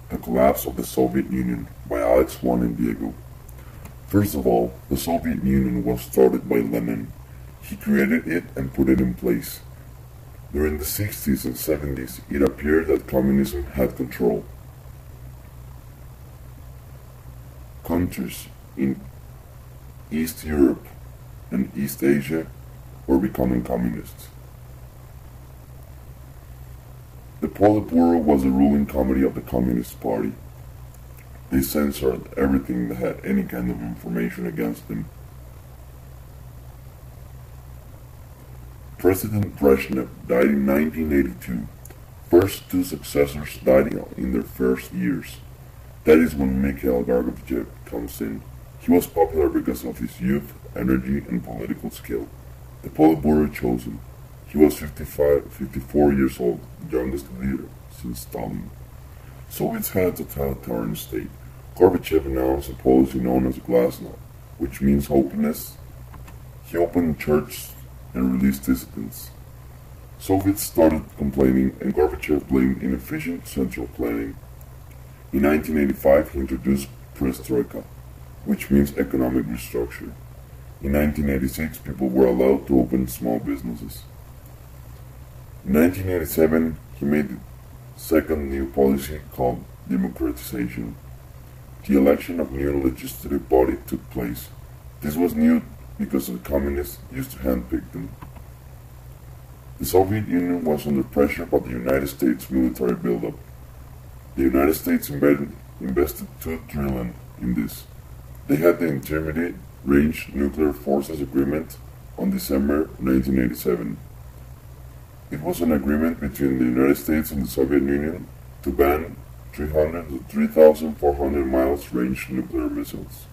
The Collapse of the Soviet Union by Alex Juan and Diego. First of all, the Soviet Union was started by Lenin. He created it and put it in place. During the 60s and 70s, it appeared that communism had control. Countries in East Europe and East Asia were becoming communist. The Politburo was the ruling committee of the Communist Party. They censored everything that had any kind of information against them. President Brezhnev died in 1982. First two successors died in their first years. That is when Mikhail Gorbachev comes in. He was popular because of his youth, energy, and political skill. The Politburo chose him. He was 54 years old, the youngest leader since Stalin. Soviets had a totalitarian state. Gorbachev announced a policy known as glasnost, which means openness. He opened churches and released dissidents. Soviets started complaining, and Gorbachev blamed inefficient central planning. In 1985, he introduced perestroika, which means economic restructure. In 1986, people were allowed to open small businesses. In 1987, he made the second new policy called democratization. The election of new legislative body took place. This was new because the communists used to handpick them. The Soviet Union was under pressure by the United States military buildup. The United States invested $2 trillion in this. They had the Intermediate Range Nuclear Forces Agreement on December 1987. It was an agreement between the United States and the Soviet Union to ban 300 to 3,400 miles range nuclear missiles.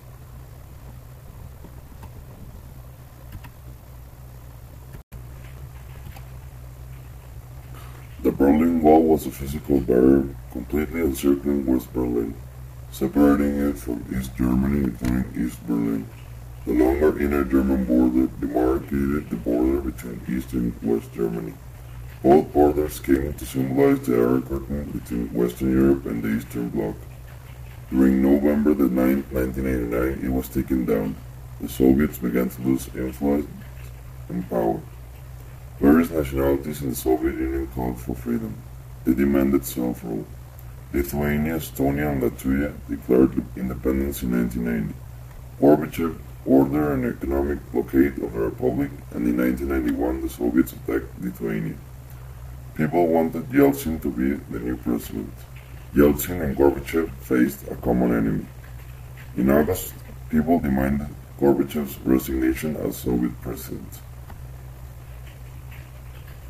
The Berlin Wall was a physical barrier completely encircling West Berlin, separating it from East Germany during East Berlin. The longer inner German border demarcated the border between East and West Germany. Both borders came to symbolize the Iron Curtain between Western Europe and the Eastern Bloc. During November the 9th, 1989, it was taken down. The Soviets began to lose influence and power. Various nationalities in the Soviet Union called for freedom. They demanded self-rule. Lithuania, Estonia, and Latvia declared independence in 1990. Gorbachev ordered an economic blockade of the republic, and in 1991 the Soviets attacked Lithuania. People wanted Yeltsin to be the new president. Yeltsin and Gorbachev faced a common enemy. In August, people demanded Gorbachev's resignation as Soviet president.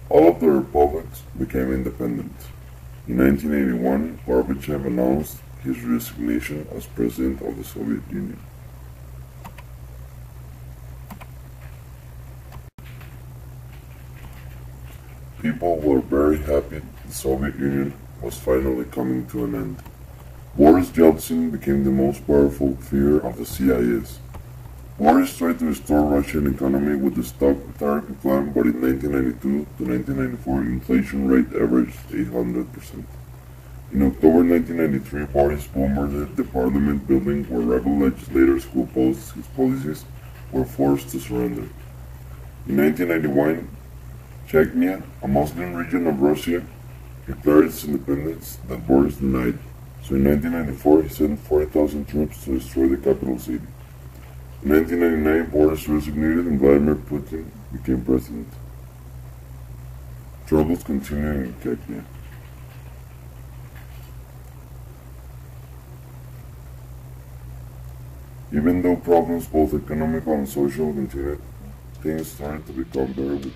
All of the republics became independent. In 1981, Gorbachev announced his resignation as president of the Soviet Union. People were very happy the Soviet Union was finally coming to an end. Boris Yeltsin became the most powerful figure of the CIS. Boris tried to restore Russian economy with the Stop Tariff plan, but in 1992 to 1994 inflation rate averaged 800%. In October 1993, Boris bombarded the parliament building where rebel legislators who opposed his policies were forced to surrender. In 1991, Chechnya, a Muslim region of Russia, declared its independence that Boris denied. So in 1994, he sent 40,000 troops to destroy the capital city. In 1999, Boris resignated and Vladimir Putin became president. Troubles continued in Chechnya. Even though problems, both economic and social, continued, things started to become better with